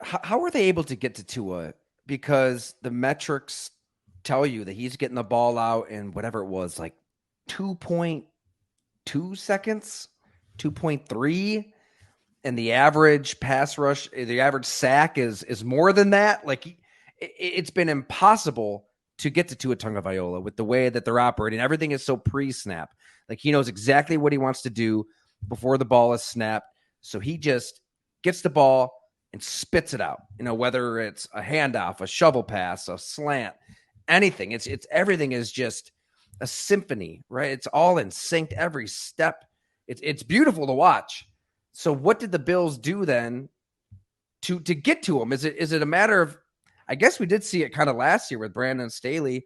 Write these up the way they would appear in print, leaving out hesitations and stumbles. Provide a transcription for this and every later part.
how are they able to get to Tua? Because the metrics tell you that he's getting the ball out in whatever it was, like 2.2 seconds, 2.3. And the average pass rush, the average sack is more than that. Like it's been impossible to get to Tua Tagovailoa with the way that they're operating. Everything is so pre-snap. Like he knows exactly what he wants to do before the ball is snapped. So he just gets the ball and spits it out. You know, whether it's a handoff, a shovel pass, a slant, anything. It's everything is just a symphony, right? It's all in sync every step. It's beautiful to watch. So what did the Bills do then to get to him? Is it a matter of, I guess we did see it kind of last year with Brandon Staley,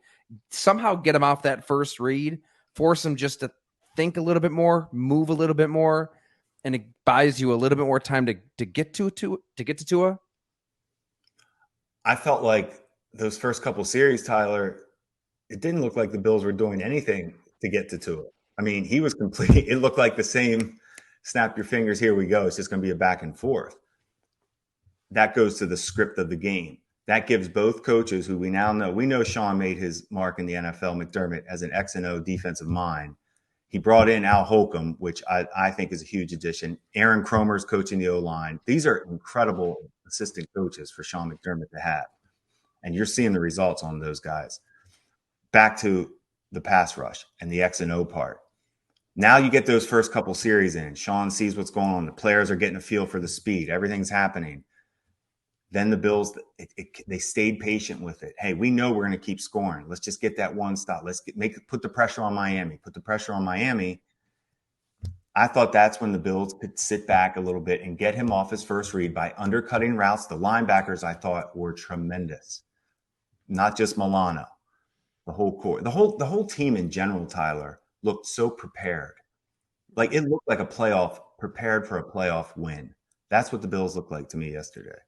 somehow get him off that first read, force him just to think a little bit more, move a little bit more, and it buys you a little bit more time to get to Tua? I felt like those first couple series, Tyler, it didn't look like the Bills were doing anything to get to Tua. I mean, he was complete. It looked like the same snap your fingers, here we go. It's just going to be a back and forth. That goes to the script of the game. That gives both coaches, who we know Sean made his mark in the NFL, McDermott, as an X and O defensive mind. He brought in Al Holcomb, which I think is a huge addition. Aaron Kromer's coaching the O-line. These are incredible assistant coaches for Sean McDermott to have. And you're seeing the results on those guys. Back to the pass rush and the X and O part. Now you get those first couple series in. Sean sees what's going on. The players are getting a feel for the speed. Everything's happening. Then the Bills, they stayed patient with it. Hey, we know we're going to keep scoring. Let's just get that one stop. Let's put the pressure on Miami. Put the pressure on Miami. I thought that's when the Bills could sit back a little bit and get him off his first read by undercutting routes. The linebackers, I thought, were tremendous. Not just Milano. The whole core. The whole team in general, Tyler, looked so prepared. Like it looked like prepared for a playoff win. That's what the Bills looked like to me yesterday.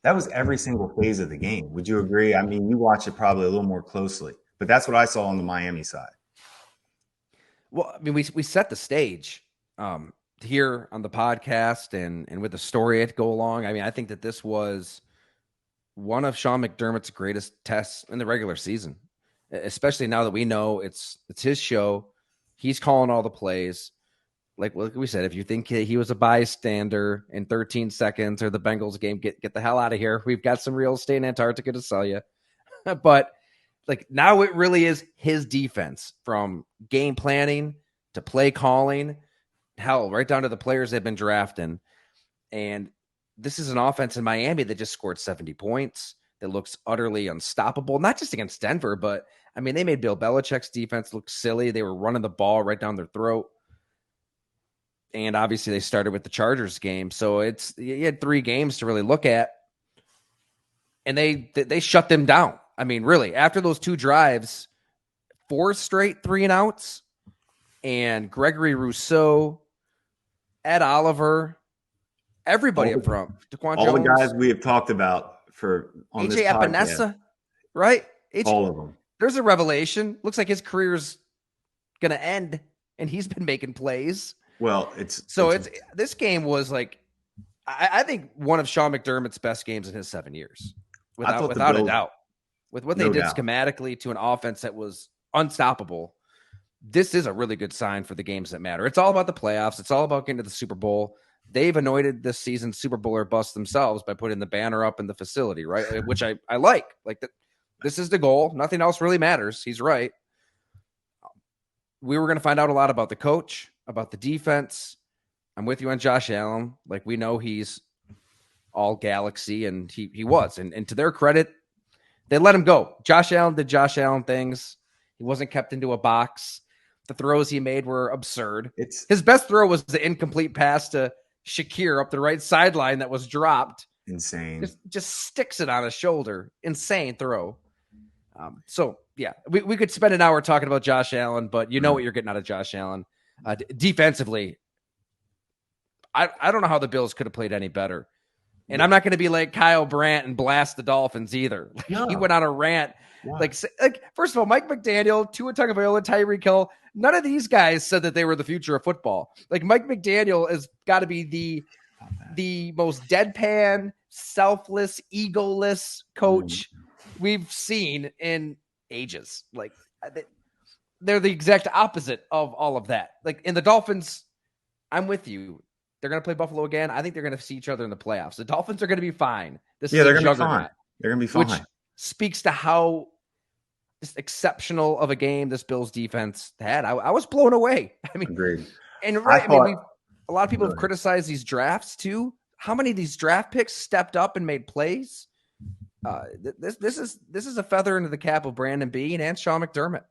That was every single phase of the game. Would you agree? I mean, you watch it probably a little more closely, but that's what I saw on the Miami side. Well, I mean, we set the stage here on the podcast and with the story to go along. I mean, I think that this was one of Sean McDermott's greatest tests in the regular season, especially now that we know it's his show. He's calling all the plays. Like we said, if you think he was a bystander in 13 seconds or the Bengals game, get the hell out of here. We've got some real estate in Antarctica to sell you. But like now it really is his defense, from game planning to play calling, hell, right down to the players they've been drafting. And this is an offense in Miami that just scored 70 points, that looks utterly unstoppable, not just against Denver, but I mean, they made Bill Belichick's defense look silly. They were running the ball right down their throat. And obviously they started with the Chargers game. So you had 3 games to really look at. And they shut them down. I mean, really, after those 2 drives, 4 straight 3-and-outs, and Gregory Rousseau, Ed Oliver, everybody up front. DaQuan all Jones, the guys we have talked about on this podcast. Epinesa, right? All of them. There's a revelation. Looks like his career's going to end, and he's been making plays. Well, this game was like, I think one of Sean McDermott's best games in his 7 years, without a doubt. With what they did schematically to an offense that was unstoppable, this is a really good sign for the games that matter. It's all about the playoffs. It's all about getting to the Super Bowl. They've anointed this season's Super Bowl or bust themselves by putting the banner up in the facility, right? Which I like. Like that. This is the goal. Nothing else really matters. He's right. We were going to find out a lot about the coach, about the defense. I'm with you on Josh Allen. Like, we know he's all galaxy, and he was. And to their credit, they let him go. Josh Allen did Josh Allen things. He wasn't kept into a box. The throws he made were absurd. His best throw was the incomplete pass to Shakir up the right sideline that was dropped. Insane. Just sticks it on his shoulder. Insane throw. So, yeah, we could spend an hour talking about Josh Allen, but you know what you're getting out of Josh Allen. Defensively, I don't know how the Bills could have played any better. And I'm not going to be like Kyle Brandt and blast the Dolphins either. No. He went on a rant. Yeah. Like, first of all, Mike McDaniel, Tua Tagovailoa, Tyreek Hill, none of these guys said that they were the future of football. Like, Mike McDaniel has got to be the most deadpan, selfless, egoless Mhm. coach we've seen in ages. Like they're the exact opposite of all of that. Like in the Dolphins, I'm with you. They're going to play Buffalo again. I think they're going to see each other in the playoffs. The Dolphins are going to be fine. This Yeah, is a they're gonna be fine. juggernaut, They're gonna be which fine. speaks to how just exceptional of a game this Bills defense had. I was blown away. I mean, Agreed. and I right, I mean, thought. we a lot of people Go have ahead. criticized these drafts too. How many of these draft picks stepped up and made plays? This is a feather into the cap of Brandon Beane and Sean McDermott.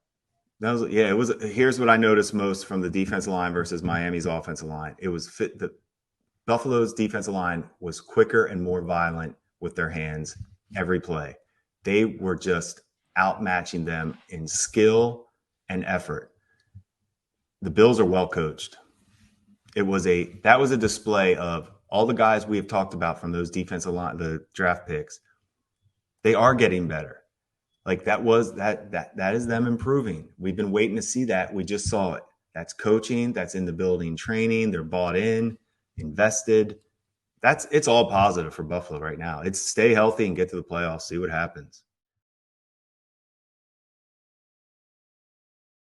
That was, yeah, it was. Here's what I noticed most from the defensive line versus Miami's offensive line. It was fit. The Buffalo's defensive line was quicker and more violent with their hands every play. They were just outmatching them in skill and effort. The Bills are well coached. That was a display of all the guys we have talked about from those defensive line, the draft picks. They are getting better. Like that is them improving. We've been waiting to see that. We just saw it. That's coaching. That's in the building training. They're bought in, invested. It's all positive for Buffalo right now. It's stay healthy and get to the playoffs. See what happens.